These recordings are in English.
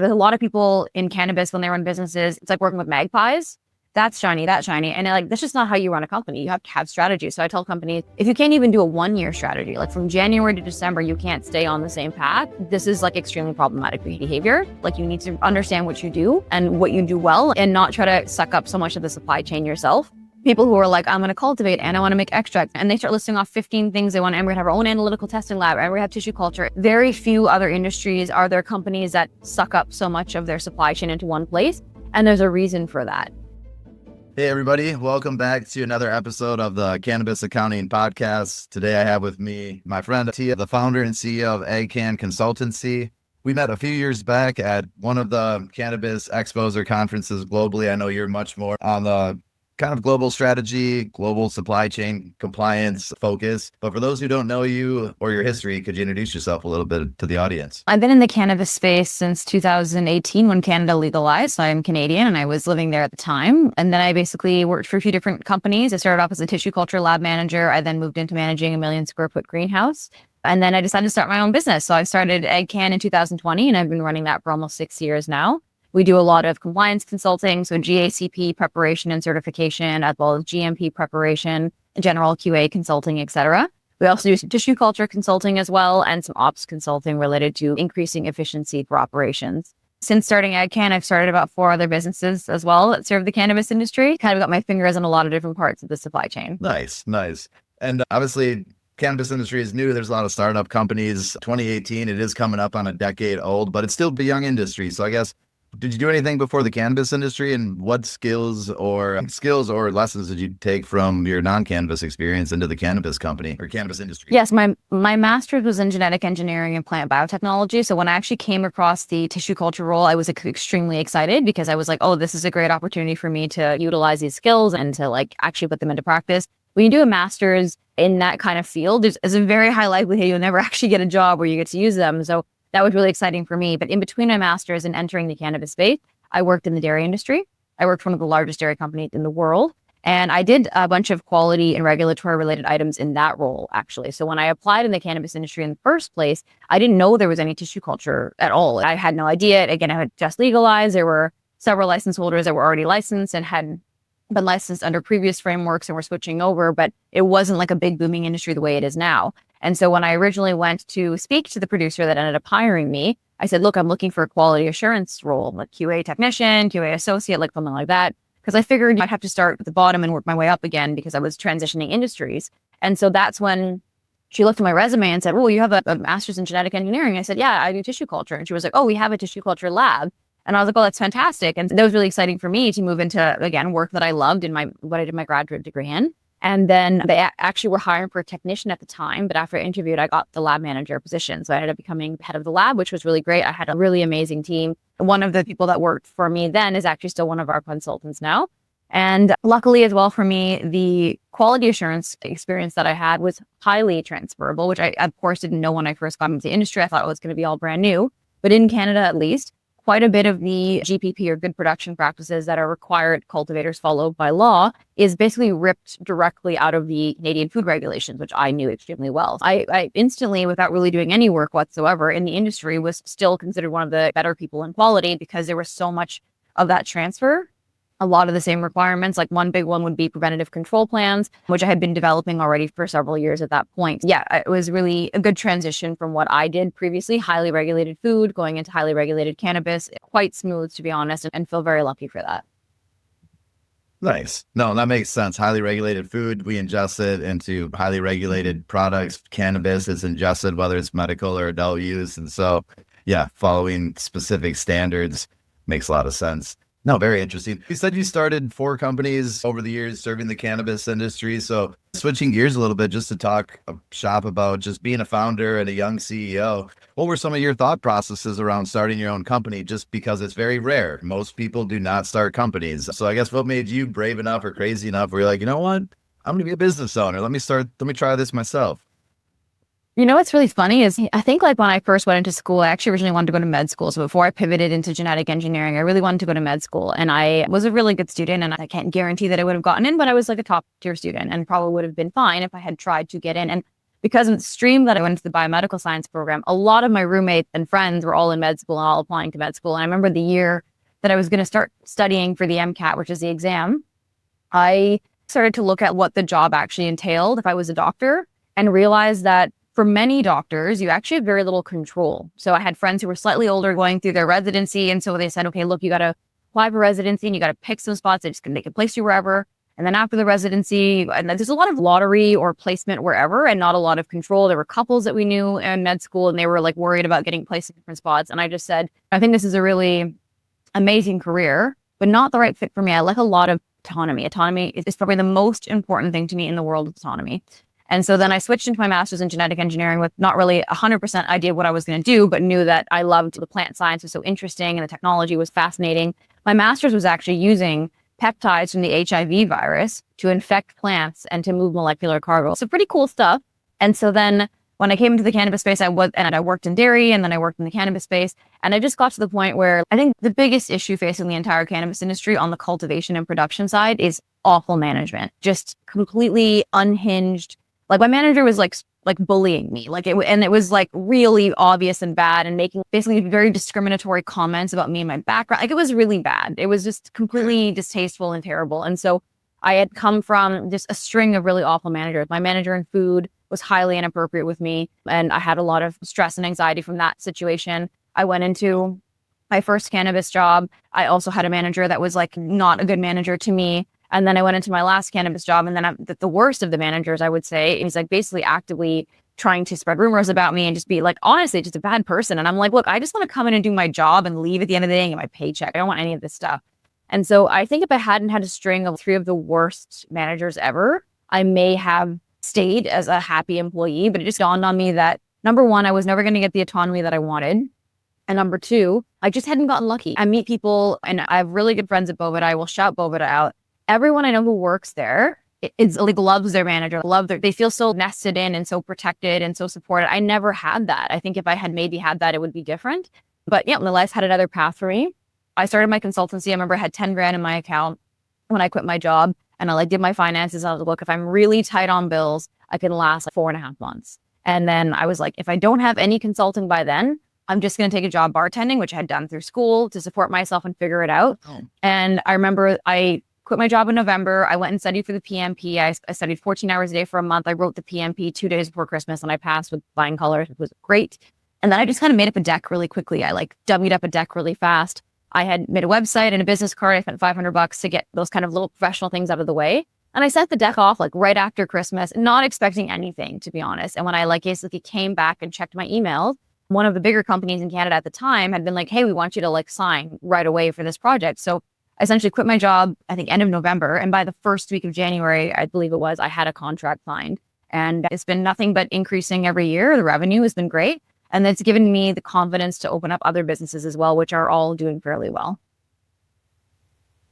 There's a lot of people in cannabis when they run businesses, it's like working with magpies. That's shiny, that's shiny. And that's just not how you run a company. You have to have strategy. So I tell companies, if you can't even do a 1-year strategy, like from January to December, you can't stay on the same path. This is like extremely problematic behavior. Like you need to understand what you do and what you do well and not try to suck up so much of the supply chain yourself. People who are like, I'm going to cultivate and I want to make extract. And they start listing off 15 things they want. And we're going to have our own analytical testing lab. And we're going to have tissue culture. Very few other industries are there companies that suck up so much of their supply chain into one place. And there's a reason for that. Hey, everybody. Welcome back to another episode of the Cannabis Accounting Podcast. Today, I have with me my friend Atiyyah, the founder and CEO of AgCann Consultancy. We met a few years back at one of the cannabis expos or conferences globally. I know you're much more on the kind of global strategy, global supply chain compliance focus. But for those who don't know you or your history, could you introduce yourself a little bit to the audience? I've been in the cannabis space since 2018 when Canada legalized. So I'm Canadian and I was living there at the time. And then I basically worked for a few different companies. I started off as a tissue culture lab manager. I then moved into managing a 1 million square foot greenhouse. And then I decided to start my own business. So I started AgCann in 2020 and I've been running that for almost 6 years now. We do a lot of compliance consulting, so GACP preparation and certification, as well as GMP preparation, general QA consulting, etc. We also do some tissue culture consulting as well, and some ops consulting related to increasing efficiency for operations. Since starting AgCann, I've started about 4 other businesses as well that serve the cannabis industry. Kind of got my fingers in a lot of different parts of the supply chain. Nice. And obviously, cannabis industry is new. There's a lot of startup companies. 2018, it is coming up on a decade old, but it's still a young industry. So I guess, did you do anything before the cannabis industry, and what skills or lessons did you take from your non-cannabis experience into the cannabis company or cannabis industry? Yes, my master's was in genetic engineering and plant biotechnology. So when I actually came across the tissue culture role, I was extremely excited because I was like, oh, this is a great opportunity for me to utilize these skills and to actually put them into practice. When you do a master's in that kind of field, there's a very high likelihood you'll never actually get a job where you get to use them. So that was really exciting for me. But in between my master's and entering the cannabis space, I worked in the dairy industry. I worked for one of the largest dairy companies in the world. And I did a bunch of quality and regulatory related items in that role, actually. So when I applied in the cannabis industry in the first place, I didn't know there was any tissue culture at all. I had no idea. Again, I had just legalized. There were several license holders that were already licensed and had been licensed under previous frameworks and were switching over, but it wasn't like a big booming industry the way it is now. And so when I originally went to speak to the producer that ended up hiring me, I said, look, I'm looking for a quality assurance role, like QA technician, QA associate, like something like that. Because I figured I'd have to start at the bottom and work my way up again because I was transitioning industries. And so that's when she looked at my resume and said, well, you have a master's in genetic engineering. I said, yeah, I do tissue culture. And she was like, oh, we have a tissue culture lab. And I was like, oh, that's fantastic. And that was really exciting for me to move into, again, work that I loved in what I did my graduate degree in. And then they actually were hiring for a technician at the time. But after I interviewed, I got the lab manager position. So I ended up becoming head of the lab, which was really great. I had a really amazing team. One of the people that worked for me then is actually still one of our consultants now. And luckily as well for me, the quality assurance experience that I had was highly transferable, which I, of course, didn't know when I first got into the industry. I thought it was going to be all brand new. But in Canada, at least, quite a bit of the GPP or good production practices that are required cultivators follow by law is basically ripped directly out of the Canadian food regulations, which I knew extremely well. I instantly, without really doing any work whatsoever in the industry, was still considered one of the better people in quality because there was so much of that transfer. A lot of the same requirements, like one big one would be preventative control plans, which I had been developing already for several years at that point. Yeah, it was really a good transition from what I did previously, highly regulated food, going into highly regulated cannabis, quite smooth, to be honest, and feel very lucky for that. Nice. No, that makes sense. Highly regulated food, we ingest it into highly regulated products. Cannabis is ingested, whether it's medical or adult use. And so, yeah, following specific standards makes a lot of sense. No, very interesting. You said you started 4 companies over the years serving the cannabis industry. So switching gears a little bit, just to talk shop about just being a founder and a young CEO, what were some of your thought processes around starting your own company? Just because it's very rare. Most people do not start companies. So I guess what made you brave enough or crazy enough where you're like, you know what? I'm going to be a business owner. Let me try this myself. You know, what's really funny is I think when I first went into school, I actually originally wanted to go to med school. So before I pivoted into genetic engineering, I really wanted to go to med school. And I was a really good student, and I can't guarantee that I would have gotten in, but I was like a top tier student and probably would have been fine if I had tried to get in. And because of the stream that I went to the biomedical science program, a lot of my roommates and friends were all in med school and all applying to med school. And I remember the year that I was going to start studying for the MCAT, which is the exam, I started to look at what the job actually entailed if I was a doctor and realized that for many doctors, you actually have very little control. So I had friends who were slightly older going through their residency. And so they said, okay, look, you got to apply for residency and you got to pick some spots. They can place you wherever. And then after the residency, and there's a lot of lottery or placement wherever and not a lot of control. There were couples that we knew in med school and they were like worried about getting placed in different spots. And I just said, I think this is a really amazing career, but not the right fit for me. I like a lot of autonomy. Autonomy is probably the most important thing to me in the world of autonomy. And so then I switched into my master's in genetic engineering with not really 100% idea what I was going to do, but knew that I loved the plant science was so interesting and the technology was fascinating. My master's was actually using peptides from the HIV virus to infect plants and to move molecular cargo. So pretty cool stuff. And so then when I came into the cannabis space, I worked in dairy and then I worked in the cannabis space. And I just got to the point where I think the biggest issue facing the entire cannabis industry on the cultivation and production side is awful management, just completely unhinged. Like my manager was like bullying me, and it was like really obvious and bad and making basically very discriminatory comments about me and my background. Like it was really bad. It was just completely distasteful and terrible. And so I had come from just a string of really awful managers. My manager in food was highly inappropriate with me. And I had a lot of stress and anxiety from that situation. I went into my first cannabis job. I also had a manager that was like not a good manager to me. And then I went into my last cannabis job. And then the worst of the managers, I would say, is like basically actively trying to spread rumors about me and just be like, honestly, just a bad person. And I'm like, look, I just want to come in and do my job and leave at the end of the day and get my paycheck. I don't want any of this stuff. And so I think if I hadn't had a string of 3 of the worst managers ever, I may have stayed as a happy employee. But it just dawned on me that number one, I was never going to get the autonomy that I wanted. And number two, I just hadn't gotten lucky. I meet people and I have really good friends at Boveda. I will shout Boveda out. Everyone I know who works there is like loves their manager, they feel so nested in and so protected and so supported. I never had that. I think if I had maybe had that, it would be different. But yeah, my life had another path for me. I started my consultancy. I remember I had 10 grand in my account when I quit my job and I did my finances. I was like, look, if I'm really tight on bills, I can last like 4.5 months. And then I was like, if I don't have any consulting by then, I'm just going to take a job bartending, which I had done through school to support myself and figure it out. Oh. And I remember I quit my job in November. I went and studied for the PMP. I studied 14 hours a day for a month. I wrote the PMP 2 days before Christmas and I passed with flying colors. It was great. And then I just kind of made up a deck really quickly. I dummied up a deck really fast. I had made a website and a business card. I spent $500 to get those kind of little professional things out of the way. And I sent the deck off right after Christmas, not expecting anything, to be honest. And when I basically came back and checked my emails, one of the bigger companies in Canada at the time had been like, hey, we want you to sign right away for this project. So I essentially quit my job, I think end of November. And by the first week of January, I believe it was, I had a contract signed. And it's been nothing but increasing every year. The revenue has been great. And it's given me the confidence to open up other businesses as well, which are all doing fairly well.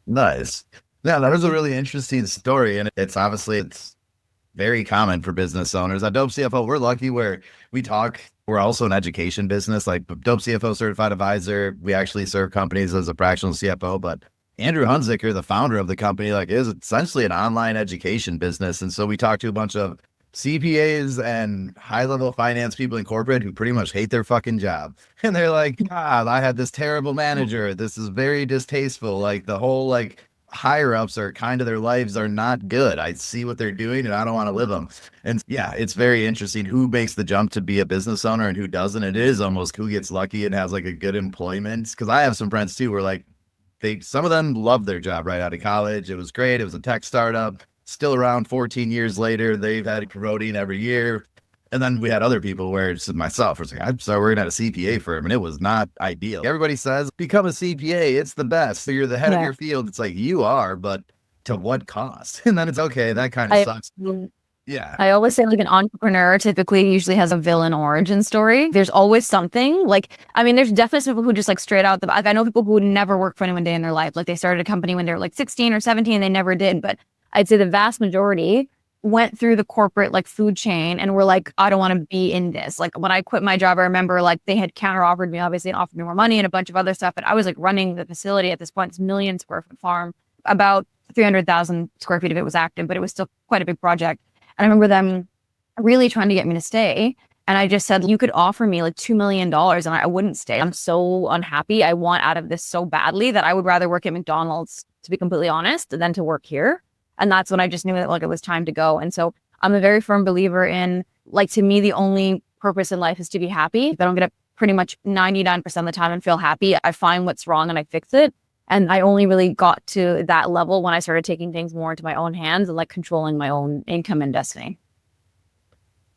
Nice. Yeah, that was a really interesting story. And it's very common for business owners. At Dope CFO, we're lucky where we're also an education business, like Dope CFO certified advisor. We actually serve companies as a fractional CFO, but Andrew Hunziker, the founder of the company, is essentially an online education business. And so we talked to a bunch of CPAs and high-level finance people in corporate who pretty much hate their fucking job. And they're like, God, I had this terrible manager. This is very distasteful. The whole higher-ups are their lives are not good. I see what they're doing and I don't want to live them. And yeah, it's very interesting who makes the jump to be a business owner and who doesn't. It is almost who gets lucky and has a good employment. Because I have some friends too where some of them love their job right out of college. It was great. It was a tech startup. Still around 14 years later, they've had promoting every year. And then we had other people where it's myself. It's I'm sorry, working at a CPA firm, and it was not ideal. Everybody says, become a CPA. It's the best. So you're the head of your field. It's you are, but to what cost? And then it's okay. That kind of sucks. Yeah. I always say an entrepreneur typically usually has a villain origin story. There's always something there's definitely some people who just straight out I know people who would never work for anyone day in their life. They started a company when they were 16 or 17, they never did. But I'd say the vast majority went through the corporate food chain and were I don't want to be in this. When I quit my job, I remember they had counter offered me obviously and offered me more money and a bunch of other stuff. But I was running the facility at this point. It's a 1 million square foot farm, about 300,000 square feet of it was active, but it was still quite a big project. And I remember them really trying to get me to stay. And I just said, you could offer me like $2 million and I wouldn't stay. I'm so unhappy. I want out of this so badly that I would rather work at McDonald's, to be completely honest, than to work here. And that's when I just knew that like it was time to go. And so I'm a very firm believer in, like, to me, the only purpose in life is to be happy. If I don't get up pretty much 99% of the time and feel happy, I find what's wrong and I fix it. And I only really got to that level when I started taking things more into my own hands and like controlling my own income and destiny.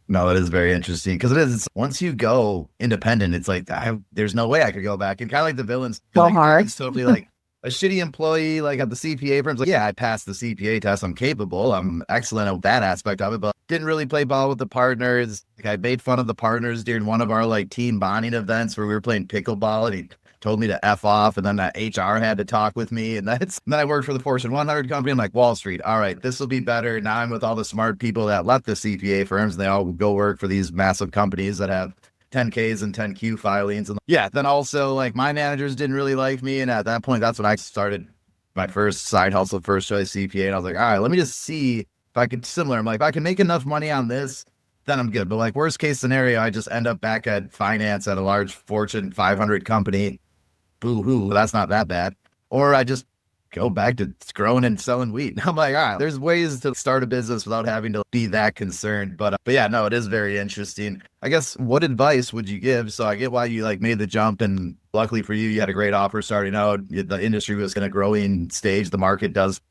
No, it is very interesting because it is. Once you go independent, it's like there's no way I could go back. And kind of like the villains, So like, hard. it's totally like a shitty employee, like at the CPA firms. Like, yeah, I passed the CPA test. I'm capable. I'm excellent at that aspect of it, but didn't really play ball with the partners. Like, I made fun of the partners during one of our like team bonding events where we were playing pickleball, and he told me to F off, and then that HR had to talk with me. And then I worked for the Fortune 100 company. I'm like, Wall Street. All right, this will be better. Now I'm with all the smart people that left the CPA firms, and they all go work for these massive companies that have 10Ks and 10Q filings. And yeah, then also like my managers didn't really like me. And at that point, that's when I started my first side hustle, first choice CPA. And I was like, all right, let me just see if I could similar. I'm like, if I can make enough money on this, then I'm good. But like worst case scenario, I just end up back at finance at a large Fortune 500 company. Boo hoo, that's not that bad. Or I just go back to growing and selling weed. I'm like, all right, there's ways to start a business without having to be that concerned. But yeah, no, it is very interesting. I guess what advice would you give? So I get why you like made the jump, and luckily for you, you had a great offer starting out. The industry was in a growing stage. The market does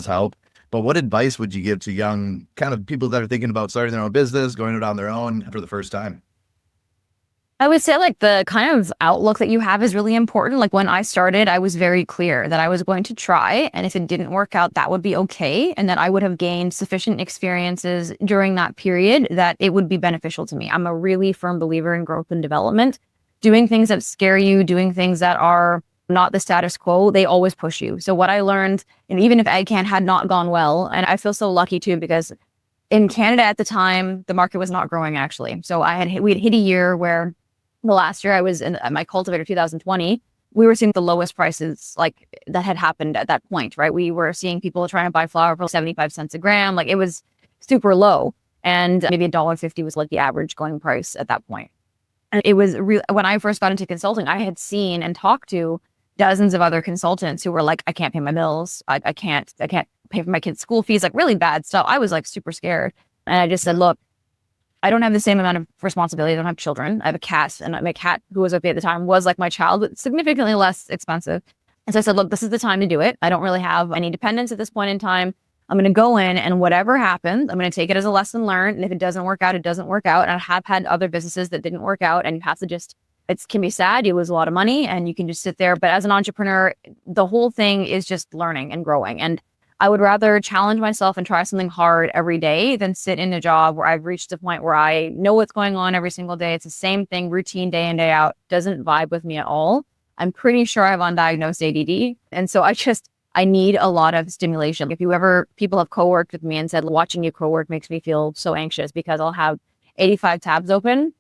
help. But what advice would you give to young kind of people that are thinking about starting their own business, going it on their own for the first time? I would say like the kind of outlook that you have is really important. Like when I started, I was very clear that I was going to try. And if it didn't work out, that would be okay. And that I would have gained sufficient experiences during that period that it would be beneficial to me. I'm a really firm believer in growth and development. Doing things that scare you, doing things that are not the status quo, they always push you. So what I learned, and even if AgCann had not gone well, and I feel so lucky too, because in Canada at the time, the market was not growing actually. So we had hit a year where the last year I was in my cultivator, 2020, we were seeing the lowest prices like that had happened at that point, right? We were seeing people trying to buy flower for 75 cents a gram. Like it was super low. And maybe $1.50 was like the average going price at that point. And it was real. When I first got into consulting, I had seen and talked to dozens of other consultants who were like, I can't pay my bills. I can't pay for my kids' school fees, like really bad stuff. I was like super scared. And I just said, look, I don't have the same amount of responsibility. I don't have children. I have a cat, and my cat, who was with me at the time, was like my child, but significantly less expensive. And so I said, look, this is the time to do it. I don't really have any dependents at this point in time. I'm going to go in, and whatever happens, I'm going to take it as a lesson learned. And if it doesn't work out, it doesn't work out. And I have had other businesses that didn't work out, and you have to just, it can be sad. You lose a lot of money and you can just sit there. But as an entrepreneur, the whole thing is just learning and growing. And I would rather challenge myself and try something hard every day than sit in a job where I've reached the point where I know what's going on every single day. It's the same thing, routine, day in, day out. Doesn't vibe with me at all. I'm pretty sure I have undiagnosed ADD. And so I need a lot of stimulation. If people have co-worked with me and said, watching you co-work makes me feel so anxious because I'll have 85 tabs open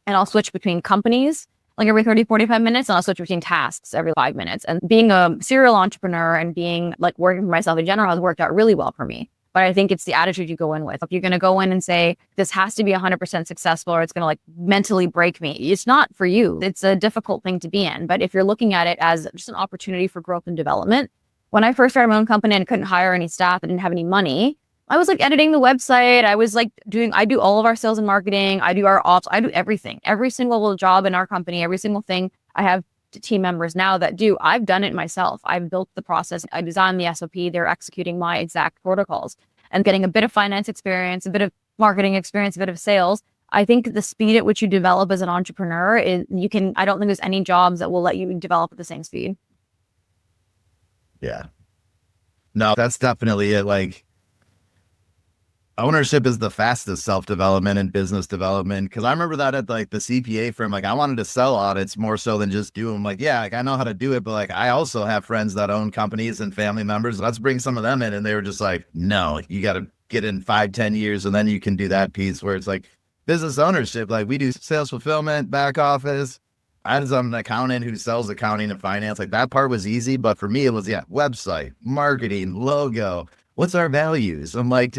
and I'll switch between companies like every 30, 45 minutes, and I'll switch between tasks every 5 minutes. And being a serial entrepreneur and being like working for myself in general has worked out really well for me. But I think it's the attitude you go in with. If you're going to go in and say, this has to be 100% successful or it's going to like mentally break me, it's not for you. It's a difficult thing to be in. But if you're looking at it as just an opportunity for growth and development, when I first started my own company and couldn't hire any staff, I didn't have any money, I was like editing the website. I was like I do all of our sales and marketing. I do our ops. I do everything, every single job in our company, every single thing. I have team members now that do. I've done it myself. I've built the process. I designed the SOP. They're executing my exact protocols and getting a bit of finance experience, a bit of marketing experience, a bit of sales. I think the speed at which you develop as an entrepreneur is I don't think there's any jobs that will let you develop at the same speed. Yeah. No, that's definitely it. Like, ownership is the fastest self-development and business development. Cause I remember that at like the CPA firm, like I wanted to sell audits more so than just do them. Like, yeah, like I know how to do it, but like I also have friends that own companies and family members. Let's bring some of them in. And they were just like, no, you got to get in 5-10 years and then you can do that piece where it's like business ownership. Like we do sales fulfillment, back office. I'm an accountant who sells accounting and finance. Like that part was easy, but for me, it was, website, marketing, logo. What's our values? I'm like,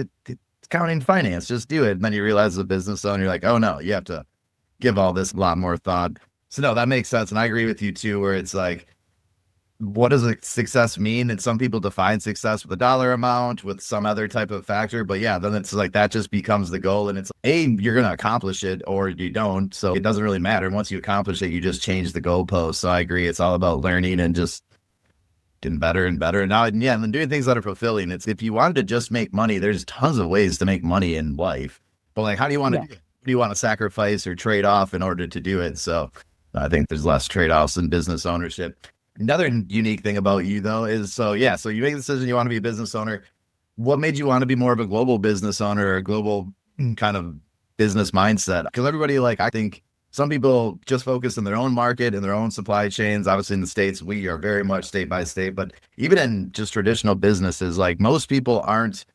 accounting, finance, just do it. And then you realize as a business owner, you're like, oh no, you have to give all this a lot more thought. So no, that makes sense. And I agree with you too, where it's like, what does a success mean? And some people define success with a dollar amount, with some other type of factor. But yeah, then it's like that just becomes the goal. And it's you're going to accomplish it or you don't. So it doesn't really matter. Once you accomplish it, you just change the goalpost. So I agree. It's all about learning and just getting better and better. And now, and then doing things that are fulfilling. It's if you wanted to just make money, there's tons of ways to make money in life. But like, how do you want to do it? What do you want to sacrifice or trade off in order to do it? So I think there's less trade-offs in business ownership. Another unique thing about you though is, so you make the decision you want to be a business owner. What made you want to be more of a global business owner or a global kind of business mindset? Because everybody, like, I think some people just focus on their own market and their own supply chains. Obviously in the States, we are very much state by state, but even in just traditional businesses, like most people aren't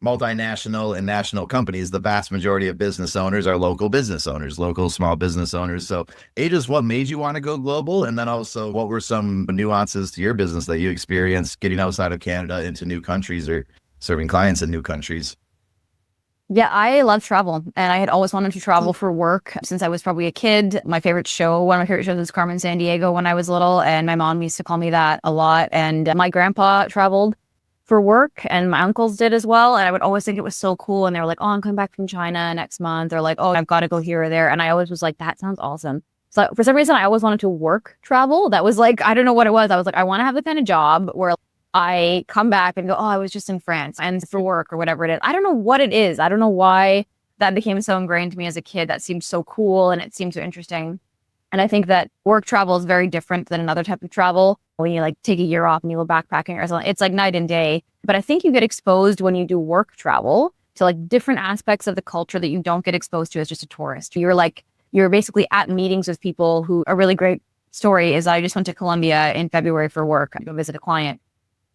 multinational and national companies. The vast majority of business owners are local business owners, local small business owners. So just what made you want to go global? And then also what were some nuances to your business that you experienced getting outside of Canada into new countries or serving clients in new countries? Yeah, I love travel, and I had always wanted to travel for work since I was probably a kid. One of my favorite shows was Carmen Sandiego when I was little, and my mom used to call me that a lot. And my grandpa traveled for work and my uncles did as well. And I would always think it was so cool. And they were like, oh, I'm coming back from China next month. Or like, oh, I've got to go here or there. And I always was like, that sounds awesome. So for some reason, I always wanted to work travel. That was like, I don't know what it was. I was like, I want to have the kind of job where I come back and go, oh, I was just in France and for work or whatever it is. I don't know what it is. I don't know why that became so ingrained to me as a kid. That seemed so cool and it seemed so interesting. And I think that work travel is very different than another type of travel. When you like take a year off and you go backpacking or something, it's like night and day. But I think you get exposed when you do work travel to like different aspects of the culture that you don't get exposed to as just a tourist. You're basically at meetings with people who, a really great story is I just went to Colombia in February for work to go visit a client.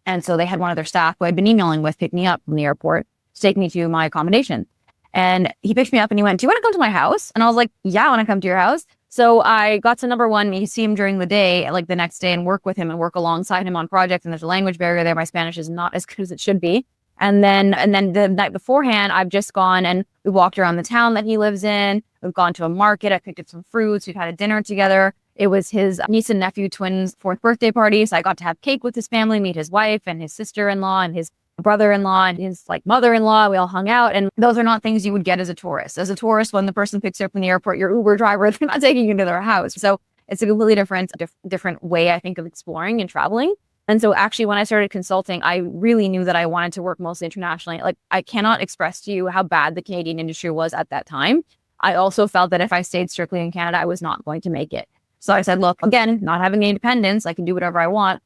And so they had one of their staff who I'd been emailing with pick me up from the airport to take me to my accommodation. And he picked me up and he went, do you want to come to my house? And I was like, yeah, I want to come to your house. So I got to number one, me see him during the day, like the next day, and work with him and work alongside him on projects. And there's a language barrier there. My Spanish is not as good as it should be. And then the night beforehand, I've just gone and we walked around the town that he lives in. We've gone to a market. I picked up some fruits. We've had a dinner together. It was his niece and nephew twins' 4th birthday party. So I got to have cake with his family, meet his wife and his sister-in-law and his brother-in-law and his like mother-in-law. We all hung out, and those are not things you would get as a tourist. As a tourist, when the person picks you up from the airport, your Uber driver, they're not taking you to their house. So it's a completely different way, I think, of exploring and traveling. And so actually, when I started consulting, I really knew that I wanted to work mostly internationally. Like, I cannot express to you how bad the Canadian industry was at that time. I also felt that if I stayed strictly in Canada, I was not going to make it. So I said, look, again, not having any independence, I can do whatever I want.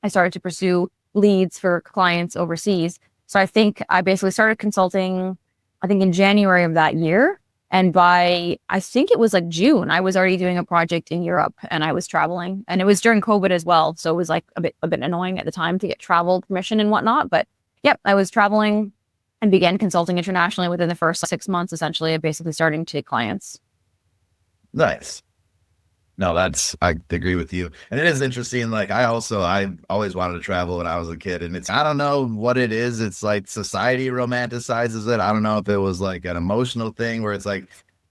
I started to pursue leads for clients overseas. So I think I basically started consulting, I think in January of that year. And by, I think it was like June, I was already doing a project in Europe and I was traveling, and it was during COVID as well. So it was like a bit annoying at the time to get travel permission and whatnot. But yep, I was traveling and began consulting internationally within the first 6 months, essentially, of basically starting to take clients. Nice. No, I agree with you. And it is interesting. Like I always wanted to travel when I was a kid, and I don't know what it is. It's like society romanticizes it. I don't know if it was like an emotional thing where it's like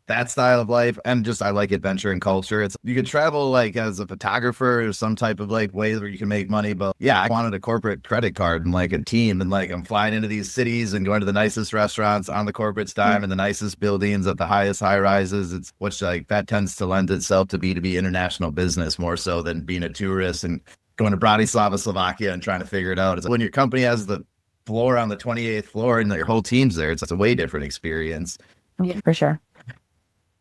that style of life. And just, I like adventure and culture. You could travel like as a photographer or some type of like way where you can make money. But yeah, I wanted a corporate credit card and like a team, and like I'm flying into these cities and going to the nicest restaurants on the corporate dime and the nicest buildings at the highest high rises. Which like that tends to lend itself to B2B international business more so than being a tourist and going to Bratislava, Slovakia and trying to figure it out. It's like when your company has the floor on the 28th floor and your whole team's there, it's a way different experience. Yeah, for sure.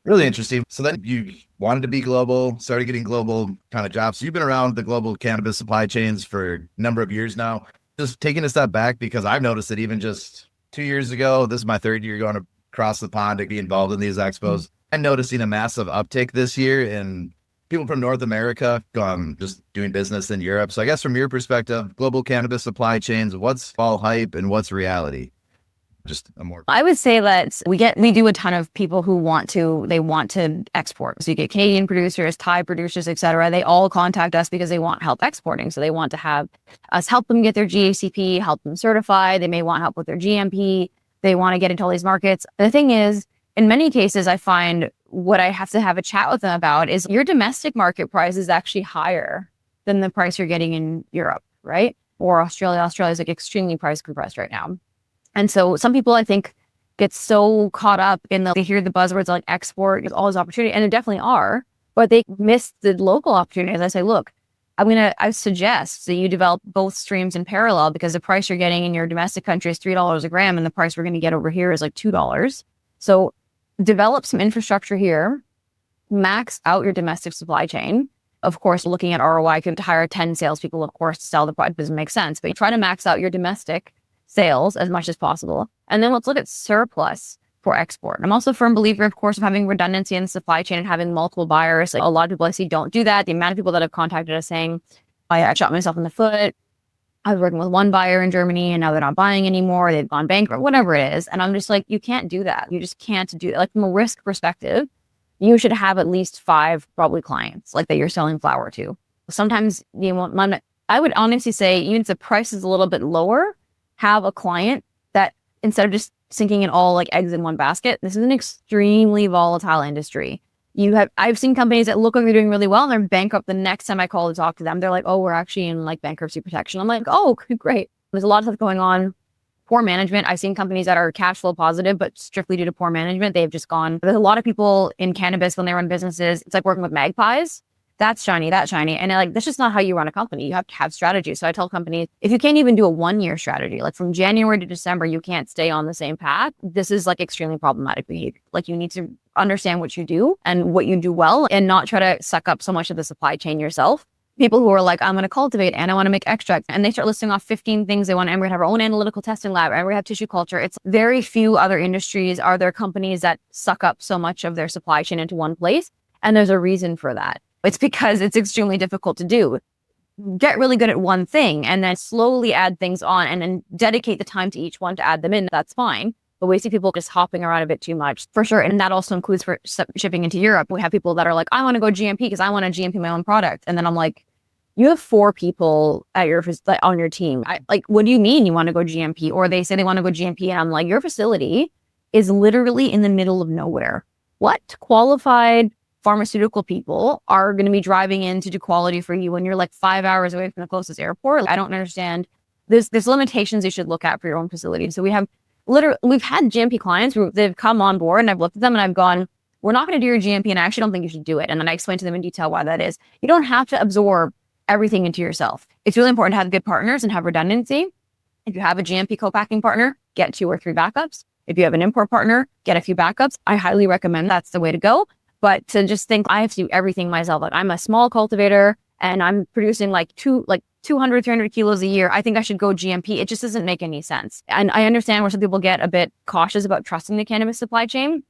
Really interesting. So then you wanted to be global, started getting global kind of jobs. So you've been around the global cannabis supply chains for a number of years now. Just taking a step back, because I've noticed that even just 2 years ago, this is my 3rd year going across the pond to be involved in these expos. I'm noticing a massive uptick this year in people from North America just doing business in Europe. So I guess from your perspective, global cannabis supply chains, what's all hype and what's reality? I would say that we do a ton of people who want to export. So you get Canadian producers, Thai producers, et cetera. They all contact us because they want help exporting. So they want to have us help them get their GACP, help them certify. They may want help with their GMP. They want to get into all these markets. The thing is, in many cases, I find what I have to have a chat with them about is your domestic market price is actually higher than the price you're getting in Europe, right? Or Australia. Australia is like extremely price compressed right now. And so some people, I think, get so caught up in they hear the buzzwords like export, all these opportunity, and there definitely are, but they miss the local opportunities. I say, look, I suggest that you develop both streams in parallel, because the price you're getting in your domestic country is $3 a gram, and the price we're going to get over here is like $2. So develop some infrastructure here, max out your domestic supply chain. Of course, looking at ROI, you can hire 10 salespeople, of course, to sell the product. Doesn't make sense, but you try to max out your domestic sales as much as possible. And then let's look at surplus for export. I'm also a firm believer, of course, of having redundancy in the supply chain and having multiple buyers. Like, a lot of people I see don't do that. The amount of people that have contacted us saying, I shot myself in the foot. I was working with one buyer in Germany and now they're not buying anymore. They've gone bankrupt, whatever it is. And I'm just like, you can't do that. You just can't do it. Like, from a risk perspective, you should have at least 5 probably clients like that you're selling flour to. Sometimes you won't. I would honestly say, even if the price is a little bit lower, have a client that, instead of just sinking in all like eggs in one basket, this is an extremely volatile industry. I've seen companies that look like they're doing really well and they're bankrupt the next time I call to talk to them. They're like, oh, we're actually in like bankruptcy protection. I'm like, oh, great. There's a lot of stuff going on. Poor management. I've seen companies that are cash flow positive, but strictly due to poor management, they've just gone. There's a lot of people in cannabis when they run businesses, it's like working with magpies. That's shiny, that's shiny. And like, that's just not how you run a company. You have to have strategy. So I tell companies, if you can't even do a 1-year strategy, like from January to December, you can't stay on the same path. This is like extremely problematic behavior. Like, you need to understand what you do and what you do well, and not try to suck up so much of the supply chain yourself. People who are like, I'm going to cultivate and I want to make extract, and they start listing off 15 things they want, and we're going to have our own analytical testing lab, and we have tissue culture. It's very few other industries are there companies that suck up so much of their supply chain into one place. And there's a reason for that. It's because it's extremely difficult to do. Get really good at one thing and then slowly add things on, and then dedicate the time to each one to add them in. That's fine. But we see people just hopping around a bit too much, for sure. And that also includes for shipping into Europe. We have people that are like, I want to go GMP because I want to GMP my own product. And then I'm like, you have 4 people at on your team. What do you mean you want to go GMP? Or they say they want to go GMP. And I'm like, your facility is literally in the middle of nowhere. What qualified pharmaceutical people are going to be driving in to do quality for you when you're like 5 hours away from the closest airport? I don't understand. There's limitations you should look at for your own facility. So we've had GMP clients who they've come on board, and I've looked at them and I've gone, we're not going to do your GMP, and I actually don't think you should do it. And then I explain to them in detail why that is. You don't have to absorb everything into yourself. It's really important to have good partners and have redundancy. If you have a GMP co-packing partner, get 2 or 3 backups. If you have an import partner, get a few backups. I highly recommend that's the way to go. But to just think I have to do everything myself, like I'm a small cultivator and I'm producing like 200, 300 kilos a year, I think I should go GMP. It just doesn't make any sense. And I understand where some people get a bit cautious about trusting the cannabis supply chain,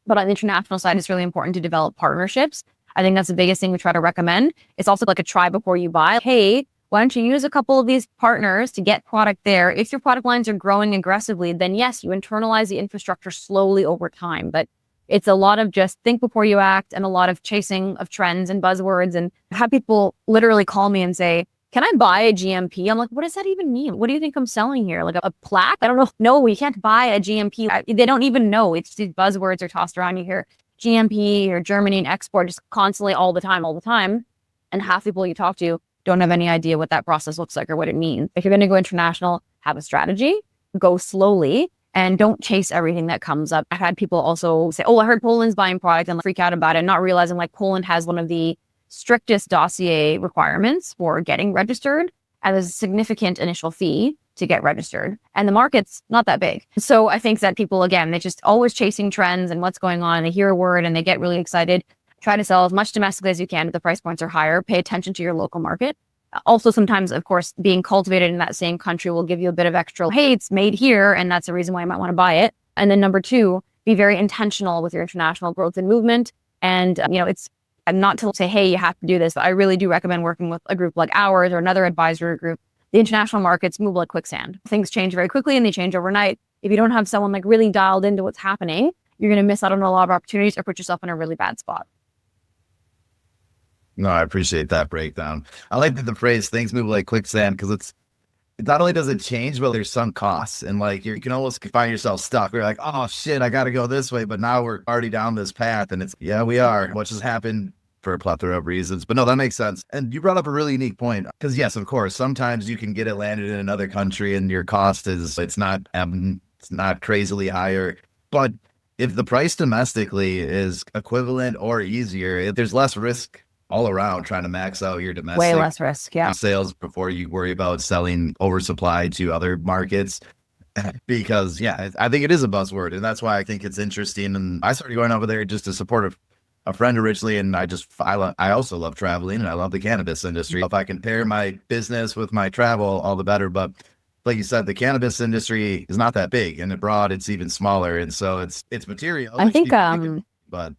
but on the international side, it's really important to develop partnerships. I think that's the biggest thing we try to recommend. It's also like a try before you buy. Hey, why don't you use a couple of these partners to get product there? If your product lines are growing aggressively, then yes, you internalize the infrastructure slowly over time. But it's a lot of just think before you act, and a lot of chasing of trends and buzzwords, and have people literally call me and say, can I buy a GMP? I'm like, what does that even mean? What do you think I'm selling here? Like a plaque? I don't know. No, you can't buy a GMP. They don't even know. It's these buzzwords are tossed around. You hear GMP or Germany and export just constantly all the time. And half the people you talk to don't have any idea what that process looks like or what it means. If you're going to go international, have a strategy, go slowly, and don't chase everything that comes up. I've had people also say, oh, I heard Poland's buying product, and freak out about it, not realizing like Poland has one of the strictest dossier requirements for getting registered, and there's a significant initial fee to get registered. And the market's not that big. So I think that people, again, they're just always chasing trends and what's going on. And they hear a word and they get really excited. Try to sell as much domestically as you can if the price points are higher. Pay attention to your local market. Also, sometimes, of course, being cultivated in that same country will give you a bit of extra, hey, it's made here, and that's a reason why you might want to buy it. And then number 2, be very intentional with your international growth and movement. And, it's not to say, hey, you have to do this, but I really do recommend working with a group like ours or another advisory group. The international markets move like quicksand. Things change very quickly and they change overnight. If you don't have someone like really dialed into what's happening, you're going to miss out on a lot of opportunities or put yourself in a really bad spot. No, I appreciate that breakdown. I like the phrase "things move like quicksand" because not only does it change, but there's some costs. And like you can almost find yourself stuck. We're like, oh shit, I got to go this way. But now we're already down this path. And it's, yeah, we are, which has happened for a plethora of reasons. But no, that makes sense. And you brought up a really unique point. Because yes, of course, sometimes you can get it landed in another country and your cost it's not crazily higher. But if the price domestically is equivalent or easier, there's less risk all around trying to max out your domestic Way less risk. Yeah. sales before you worry about selling oversupply to other markets. Because yeah, I think it is a buzzword, and that's why I think it's interesting. And I started going over there just to support a friend originally, and I also love traveling, and I love the cannabis industry. If I can pair my business with my travel, all the better. But like you said, the cannabis industry is not that big, and abroad it's even smaller, and so it's material. I think but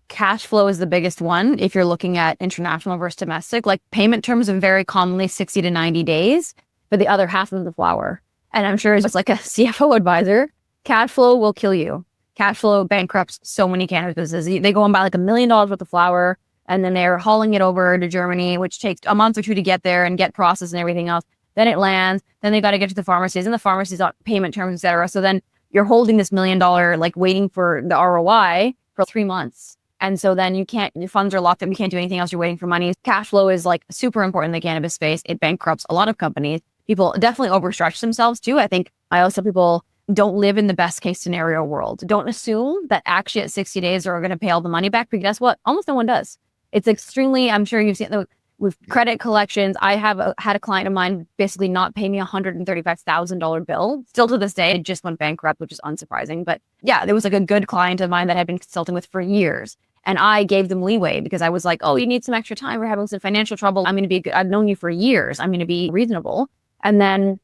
cash flow is the biggest one if you're looking at international versus domestic. Like payment terms are very commonly 60 to 90 days for the other half of the flower. And I'm sure it's like a CFO advisor, cash flow will kill you. Cash flow bankrupts so many cannabis businesses. They go and buy like $1 million worth of flower, and then they're hauling it over to Germany, which takes a month or two to get there and get processed and everything else. Then it lands, then they got to get to the pharmacies, and the pharmacies on payment terms, et cetera. So then you're holding this $1 million, like waiting for the ROI for 3 months. And so then your funds are locked up. You can't do anything else. You're waiting for money. Cash flow is like super important in the cannabis space. It bankrupts a lot of companies. People definitely overstretch themselves too. I think I always tell people, don't live in the best case scenario world. Don't assume that actually at 60 days they're going to pay all the money back, because guess what? Almost no one does. It's extremely, I'm sure you've seen with credit collections. I have had a client of mine basically not pay me $135,000 bill. Still to this day, it just went bankrupt, which is unsurprising. But yeah, there was like a good client of mine that I had been consulting with for years. And I gave them leeway because I was like, oh, you need some extra time. We're having some financial trouble. I'm going to be good. I've known you for years. I'm going to be reasonable. And then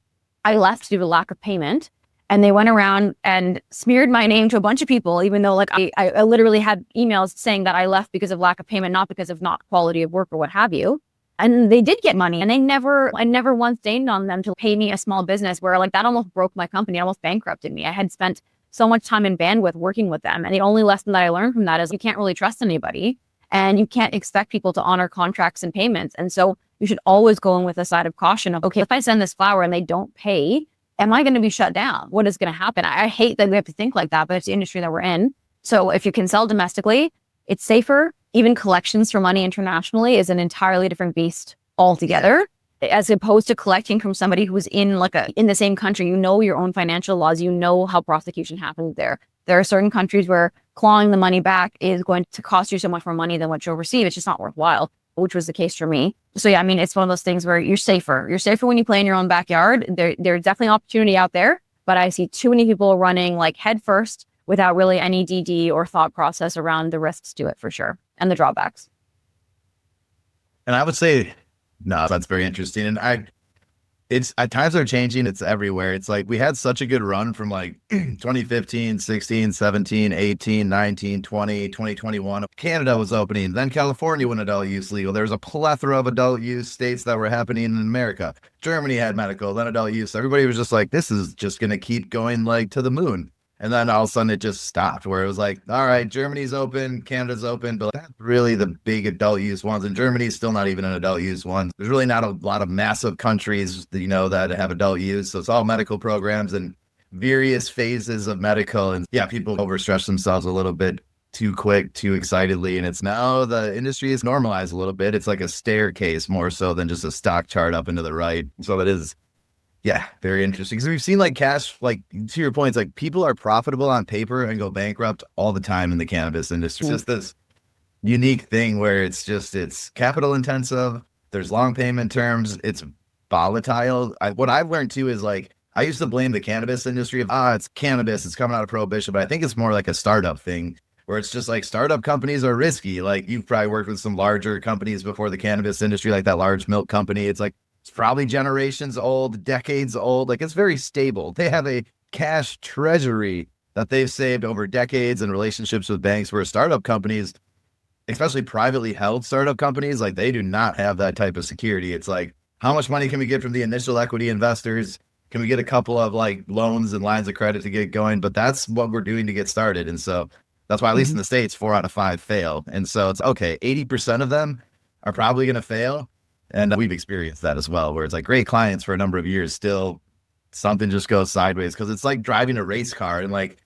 I left due to lack of payment. And they went around and smeared my name to a bunch of people, even though like I literally had emails saying that I left because of lack of payment, not because of not quality of work or what have you. And they did get money, and I never once deigned on them to pay me a small business where like that almost broke my company, almost bankrupted me. I had spent so much time and bandwidth working with them. And the only lesson that I learned from that is you can't really trust anybody, and you can't expect people to honor contracts and payments. And so you should always go in with a side of caution of, okay, if I send this flower and they don't pay, am I going to be shut down? What is going to happen? I hate that we have to think like that, but it's the industry that we're in. So if you can sell domestically, it's safer. Even collections for money internationally is an entirely different beast altogether, as opposed to collecting from somebody who's in the same country. You know your own financial laws. You know how prosecution happens there. There are certain countries where clawing the money back is going to cost you so much more money than what you'll receive. It's just not worthwhile, which was the case for me. So yeah, I mean, it's one of those things where you're safer. You're safer when you play in your own backyard. There's definitely opportunity out there, but I see too many people running like head first without really any DD or thought process around the risks to it, for sure, and the drawbacks. And I would say, no, that's very interesting. And times are changing. It's everywhere. It's like we had such a good run from like 2015, 16, 17, 18, 19, 20, 2021. Canada was opening. Then California went adult use legal. There was a plethora of adult use states that were happening in America. Germany had medical, then adult use. Everybody was just like, this is just going to keep going like to the moon. And then all of a sudden it just stopped, where it was like, all right, Germany's open, Canada's open, but that's really the big adult use ones. And Germany's still not even an adult use one. There's really not a lot of massive countries, that have adult use. So it's all medical programs and various phases of medical. And yeah, people overstretch themselves a little bit too quick, too excitedly. And it's now the industry is normalized a little bit. It's like a staircase more so than just a stock chart up and to the right. So it is. Yeah, very interesting. Because we've seen like cash, like to your points, like people are profitable on paper and go bankrupt all the time in the cannabis industry. It's just this unique thing where it's capital intensive. There's long payment terms. It's volatile. What I've learned too is like, I used to blame the cannabis industry of, it's cannabis, it's coming out of prohibition. But I think it's more like a startup thing where it's just like startup companies are risky. Like you've probably worked with some larger companies before the cannabis industry, like that large milk company. It's like, it's probably generations old, decades old. Like it's very stable. They have a cash treasury that they've saved over decades and relationships with banks, where startup companies, especially privately held startup companies, like they do not have that type of security. It's like, how much money can we get from the initial equity investors? Can we get a couple of like loans and lines of credit to get going? But that's what we're doing to get started. And so that's why, at least in the States, 4 out of 5 fail. And so it's okay, 80% of them are probably going to fail. And we've experienced that as well, where it's like great clients for a number of years, still something just goes sideways because it's like driving a race car. And like,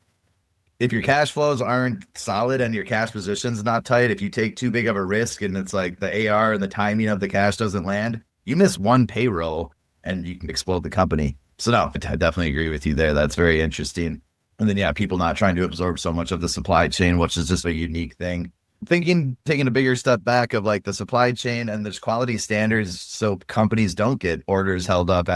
if your cash flows aren't solid and your cash position's not tight, if you take too big of a risk and it's like the AR and the timing of the cash doesn't land, you miss one payroll and you can explode the company. So no, I definitely agree with you there. That's very interesting. And then, yeah, people not trying to absorb so much of the supply chain, which is just a unique thing. Taking a bigger step back of like the supply chain and there's quality standards so companies don't get orders held up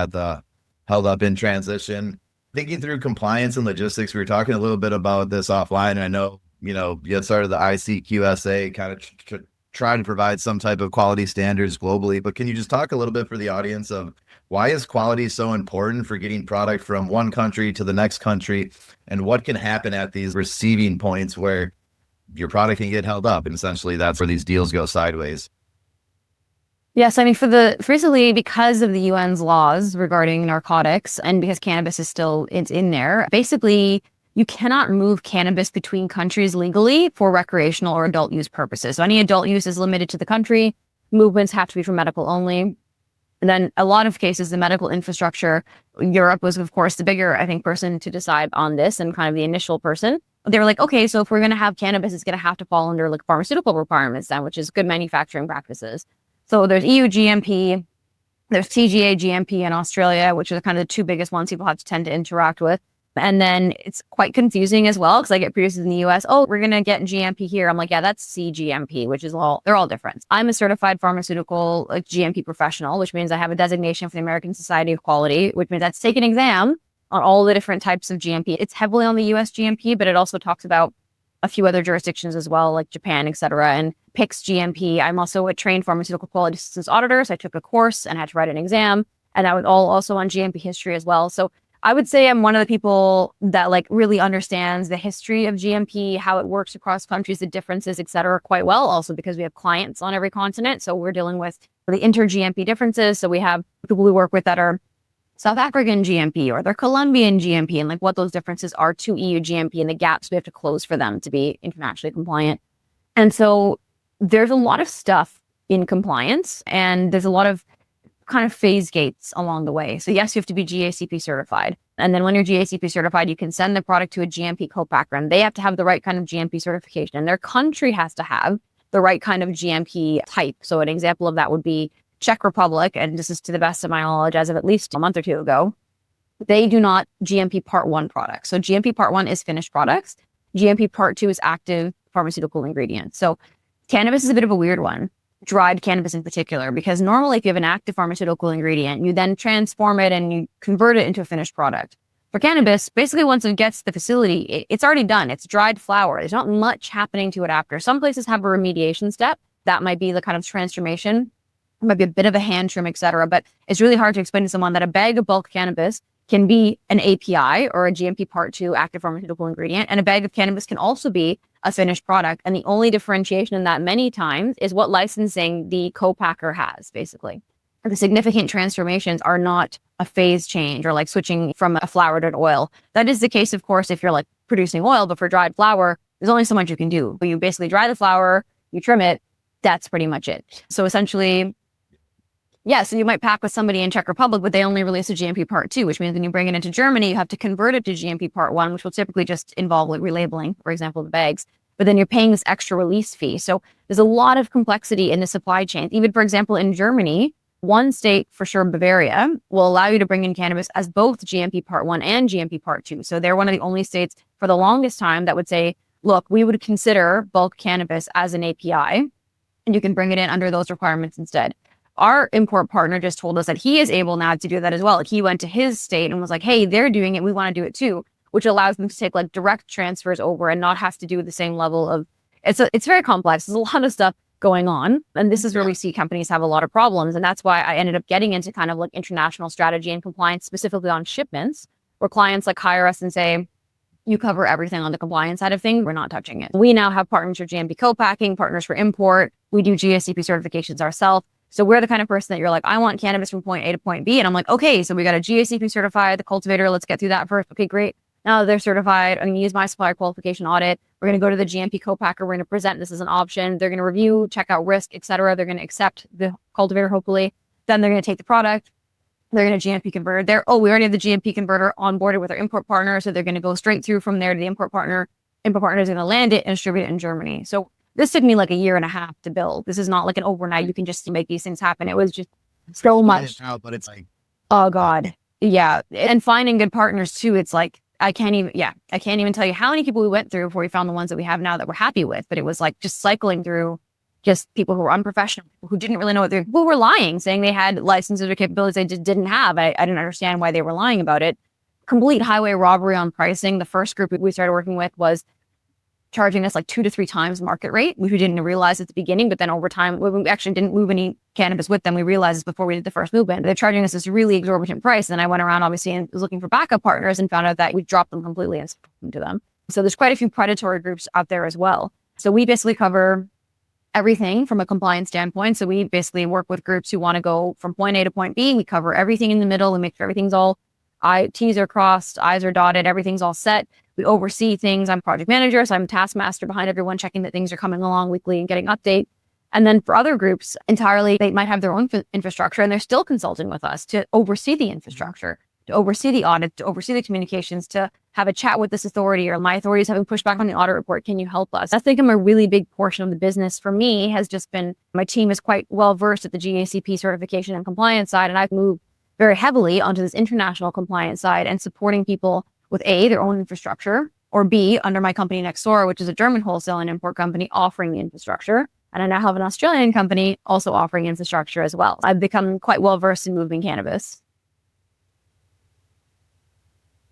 in transition. Thinking through compliance and logistics, we were talking a little bit about this offline. And I know, you had started the ICQSA, kind of try to provide some type of quality standards globally. But can you just talk a little bit for the audience of why is quality so important for getting product from one country to the next country? And what can happen at these receiving points where your product can get held up? And essentially that's where these deals go sideways. Yes, I mean, recently, because of the UN's laws regarding narcotics and because cannabis is still it's in there, basically you cannot move cannabis between countries legally for recreational or adult use purposes. So any adult use is limited to the country. Movements have to be for medical only. And then a lot of cases, the medical infrastructure, Europe was, of course, the bigger, I think, person to decide on this and kind of the initial person. They were like, okay, so if we're going to have cannabis, it's going to have to fall under like pharmaceutical requirements then, which is good manufacturing practices. So there's EU GMP, there's TGA GMP in Australia, which are kind of the two biggest ones people have to tend to interact with. And then it's quite confusing as well because I get producers in the US, oh, we're going to get GMP here. I'm like, yeah, that's CGMP, which is they're all different. I'm a certified pharmaceutical GMP professional, which means I have a designation for the American Society of Quality, which means that's take an exam on all the different types of GMP. It's heavily on the US GMP, but it also talks about a few other jurisdictions as well, like Japan, et cetera, and PICS GMP. I'm also a trained pharmaceutical quality systems auditor, so I took a course and had to write an exam, and that was all also on GMP history as well. So I would say I'm one of the people that like really understands the history of GMP, how it works across countries, the differences, et cetera, quite well. Also because we have clients on every continent, so we're dealing with the inter-GMP differences. So we have people we work with that are South African GMP or they're Colombian GMP and like what those differences are to EU GMP and the gaps we have to close for them to be internationally compliant. And so there's a lot of stuff in compliance and there's a lot of kind of phase gates along the way. So yes, you have to be GACP certified. And then when you're GACP certified, you can send the product to a GMP co-packer and they have to have the right kind of GMP certification and their country has to have the right kind of GMP type. So an example of that would be Czech Republic, and this is to the best of my knowledge as of at least a month or two ago, they do not GMP Part 1 products. So GMP Part 1 is finished products. GMP Part 2 is active pharmaceutical ingredients. So cannabis is a bit of a weird one, dried cannabis in particular, because normally if you have an active pharmaceutical ingredient, you then transform it and you convert it into a finished product. For cannabis, basically once it gets to the facility, it's already done. It's dried flower. There's not much happening to it after. Some places have a remediation step. That might be the kind of transformation. It might be a bit of a hand trim, et cetera, but it's really hard to explain to someone that a bag of bulk cannabis can be an API or a GMP Part 2 active pharmaceutical ingredient, and a bag of cannabis can also be a finished product. And the only differentiation in that many times is what licensing the co-packer has, basically. The significant transformations are not a phase change or like switching from a flour to an oil. That is the case, of course, if you're like producing oil, but for dried flour, there's only so much you can do. But you basically dry the flour, you trim it, that's pretty much it. So essentially, yeah, so you might pack with somebody in Czech Republic, but they only release a GMP Part 2, which means when you bring it into Germany, you have to convert it to GMP Part 1, which will typically just involve like relabeling, for example, the bags. But then you're paying this extra release fee. So there's a lot of complexity in the supply chain. Even, for example, in Germany, one state, for sure, Bavaria, will allow you to bring in cannabis as both GMP Part 1 and GMP Part 2. So they're one of the only states for the longest time that would say, look, we would consider bulk cannabis as an API, and you can bring it in under those requirements instead. Our import partner just told us that he is able now to do that as well. Like he went to his state and was like, hey, they're doing it. We want to do it too, which allows them to take like direct transfers over and not have to do the same level of, it's very complex. There's a lot of stuff going on. And this is where we see companies have a lot of problems. And that's why I ended up getting into kind of like international strategy and compliance, specifically on shipments, where clients like hire us and say, you cover everything on the compliance side of things. We're not touching it. We now have partners for GMP co-packing, partners for import. We do GSCP certifications ourselves. So we're the kind of person that you're like, I want cannabis from point A to point B. And I'm like, okay, so we got a GACP certified, the cultivator, let's get through that first. Okay, great. Now they're certified. I'm going to use my supplier qualification audit. We're going to go to the GMP co-packer. We're going to present this as an option. They're going to review, check out risk, et cetera. They're going to accept the cultivator, hopefully. Then they're going to take the product. They're going to GMP convert it there. Oh, we already have the GMP converter onboarded with our import partner. So they're going to go straight through from there to the import partner. Import partner is going to land it and distribute it in Germany. So this took me like a year and a half to build. This is not like an overnight, you can just make these things happen. It was just so much. But it's like, oh God. Yeah. And finding good partners too. It's like, I can't even tell you how many people we went through before we found the ones that we have now that we're happy with. But it was like just cycling through just people who were unprofessional, people who didn't really know what they're, people were lying, saying they had licenses or capabilities they just didn't have. I didn't understand why they were lying about it. Complete highway robbery on pricing. The first group we started working with was charging us like 2 to 3 times market rate, which we didn't realize at the beginning. But then over time, when we actually didn't move any cannabis with them, we realized this before we did the first movement. They're charging us this really exorbitant price. And I went around obviously and was looking for backup partners and found out that we dropped them completely and spoken to them. So there's quite a few predatory groups out there as well. So we basically cover everything from a compliance standpoint. So we basically work with groups who want to go from point A to point B. We cover everything in the middle. We make sure everything's all T's are crossed, I's are dotted, everything's all set. We oversee things. I'm project manager, so I'm taskmaster behind everyone, checking that things are coming along weekly and getting update. And then for other groups, entirely, they might have their own infrastructure and they're still consulting with us to oversee the infrastructure, to oversee the audit, to oversee the communications, to have a chat with this authority, or my authorities having pushed back on the audit report. Can you help us? That's become a really big portion of the business for me, has just been, my team is quite well versed at the GACP certification and compliance side. And I've moved very heavily onto this international compliance side and supporting people with A, their own infrastructure, or B, under my company next door, which is a German wholesale and import company offering the infrastructure. And I now have an Australian company also offering infrastructure as well. I've become quite well versed in moving cannabis.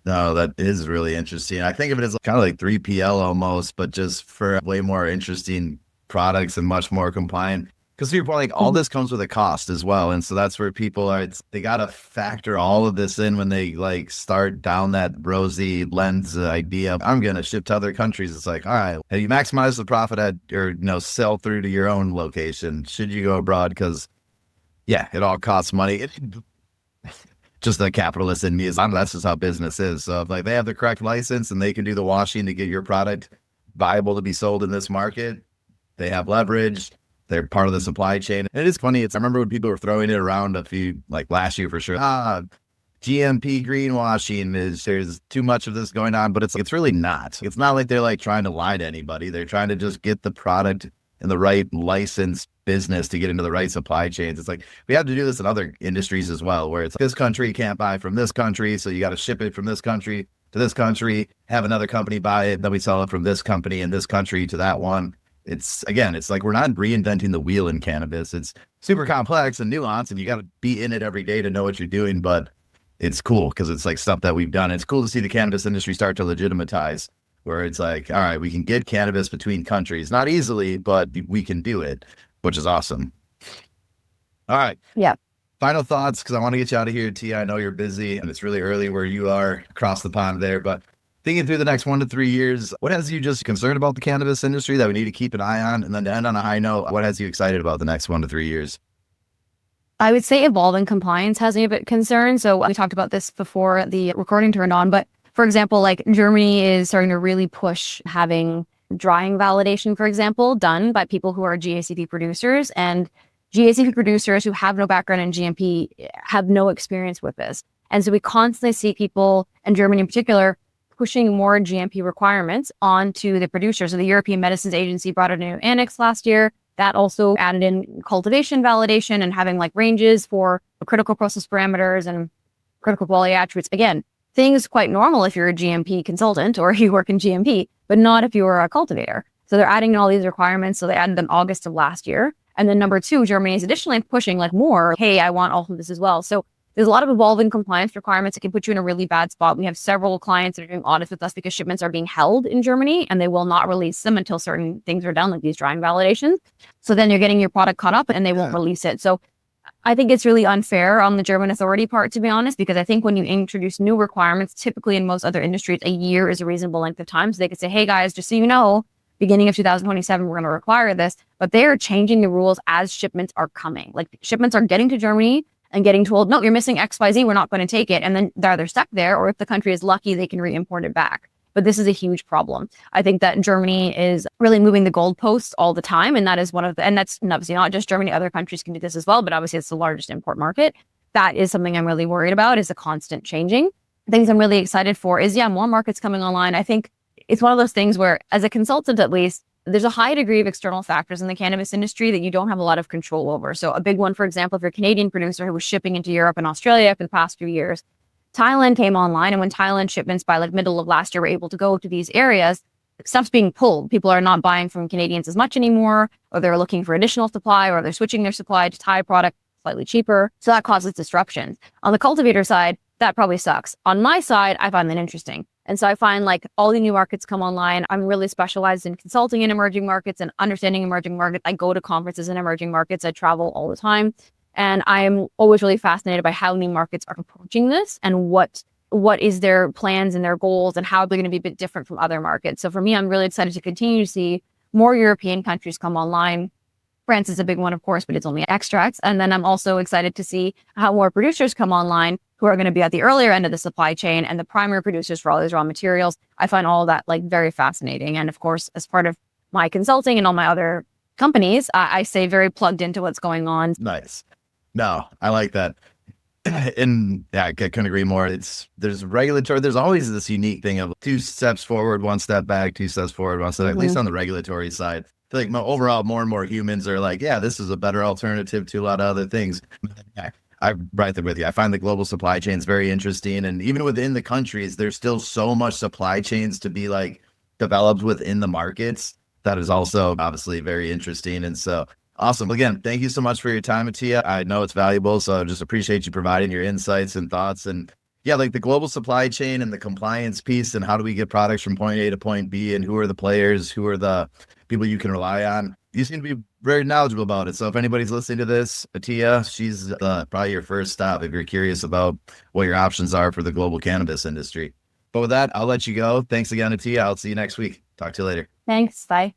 No, that is really interesting. I think of it as kind of like 3PL almost, but just for way more interesting products and much more compliant. Because to your point, like all this comes with a cost as well. And so that's where people are, they got to factor all of this in when they like start down that rosy lens idea. I'm going to ship to other countries. It's like, all right, have you maximized the profit at, or, sell through to your own location? Should you go abroad? Because yeah, it all costs money. Just the capitalist in me is, that's just how business is. So if like they have the correct license and they can do the washing to get your product viable to be sold in this market, they have leverage. They're part of the supply chain. And it is funny. I remember when people were throwing it around like last year for sure. GMP greenwashing there's too much of this going on, but it's really not. It's not like they're like trying to lie to anybody. They're trying to just get the product in the right license business to get into the right supply chains. It's like, we have to do this in other industries as well, where it's this country can't buy from this country. So you got to ship it from this country to this country, have another company buy it. Then we sell it from this company in this country to that one. It's like we're not reinventing the wheel in cannabis. It's super complex and nuanced, and you got to be in it every day to know what you're doing. But it's cool because it's like stuff that we've done. It's cool to see the cannabis industry start to legitimatize, where it's like, all right, we can get cannabis between countries, not easily, but we can do it, which is awesome. All right. Yeah. Final thoughts, because I want to get you out of here, Tia. I know you're busy and it's really early where you are across the pond there, but thinking through the next 1 to 3 years, what has you just concerned about the cannabis industry that we need to keep an eye on? And then to end on a high note, what has you excited about the next 1 to 3 years? I would say evolving compliance has me a bit concerned. So we talked about this before the recording turned on, but for example, like Germany is starting to really push having drying validation, for example, done by people who are GACP producers, and GACP producers who have no background in GMP have no experience with this. And so we constantly see people, in Germany in particular, pushing more GMP requirements onto the producers. So the European Medicines Agency brought a new annex last year that also added in cultivation validation and having like ranges for critical process parameters and critical quality attributes. Again, things quite normal if you're a GMP consultant or you work in GMP, but not if you're a cultivator. So they're adding in all these requirements. So they added in August of last year. And then number 2, Germany is additionally pushing like more, hey, I want all of this as well. So there's a lot of evolving compliance requirements that can put you in a really bad spot. We have several clients that are doing audits with us because shipments are being held in Germany and they will not release them until certain things are done, like these drying validations. So then you're getting your product caught up and they won't release it. So I think it's really unfair on the German authority part, to be honest, because I think when you introduce new requirements, typically in most other industries, a year is a reasonable length of time. So they could say, hey guys, just so you know, beginning of 2027, we're going to require this, but they're changing the rules as shipments are coming. Like shipments are getting to Germany and getting told, no, you're missing XYZ, we're not going to take it. And then they're either stuck there, or if the country is lucky, they can re-import it back. but this is a huge problem. I think that Germany is really moving the goalposts all the time. And that is and that's obviously not just Germany, other countries can do this as well, but obviously it's the largest import market. That is something I'm really worried about, is the constant changing. Things I'm really excited for is, more markets coming online. I think it's one of those things where, as a consultant at least, there's a high degree of external factors in the cannabis industry that you don't have a lot of control over. So a big one, for example, if you're a Canadian producer who was shipping into Europe and Australia for the past few years, Thailand came online. And when Thailand shipments by like middle of last year were able to go to these areas, stuff's being pulled. People are not buying from Canadians as much anymore, or they're looking for additional supply, or they're switching their supply to Thai product slightly cheaper. So that causes disruptions. On the cultivator side, that probably sucks. On my side, I find that interesting. And so I find like all the new markets come online. I'm really specialized in consulting in emerging markets and understanding emerging markets. I go to conferences in emerging markets. I travel all the time. And I'm always really fascinated by how new markets are approaching this and what is their plans and their goals and how they're going to be a bit different from other markets. So for me, I'm really excited to continue to see more European countries come online. France is a big one, of course, but it's only extracts. And then I'm also excited to see how more producers come online who are going to be at the earlier end of the supply chain and the primary producers for all these raw materials. I find all of that like very fascinating. And of course, as part of my consulting and all my other companies, I stay very plugged into what's going on. Nice. No, I like that. And yeah, I couldn't agree more. There's always this unique thing of 2 steps forward, 1 step back, 2 steps forward, 1 step back, at least on the regulatory side. I feel like overall, more and more humans are like, yeah, this is a better alternative to a lot of other things. I'm right there with you. I find the global supply chains very interesting. And even within the countries, there's still so much supply chains to be like developed within the markets. That is also obviously very interesting. And so awesome. Again, thank you so much for your time, Atiyyah. I know it's valuable. So I just appreciate you providing your insights and thoughts. And yeah, like the global supply chain and the compliance piece and how do we get products from point A to point B and who are the players, who are the people you can rely on. You seem to be very knowledgeable about it. So if anybody's listening to this, Atiyyah, she's probably your first stop if you're curious about what your options are for the global cannabis industry. But with that, I'll let you go. Thanks again, Atiyyah. I'll see you next week. Talk to you later. Thanks. Bye.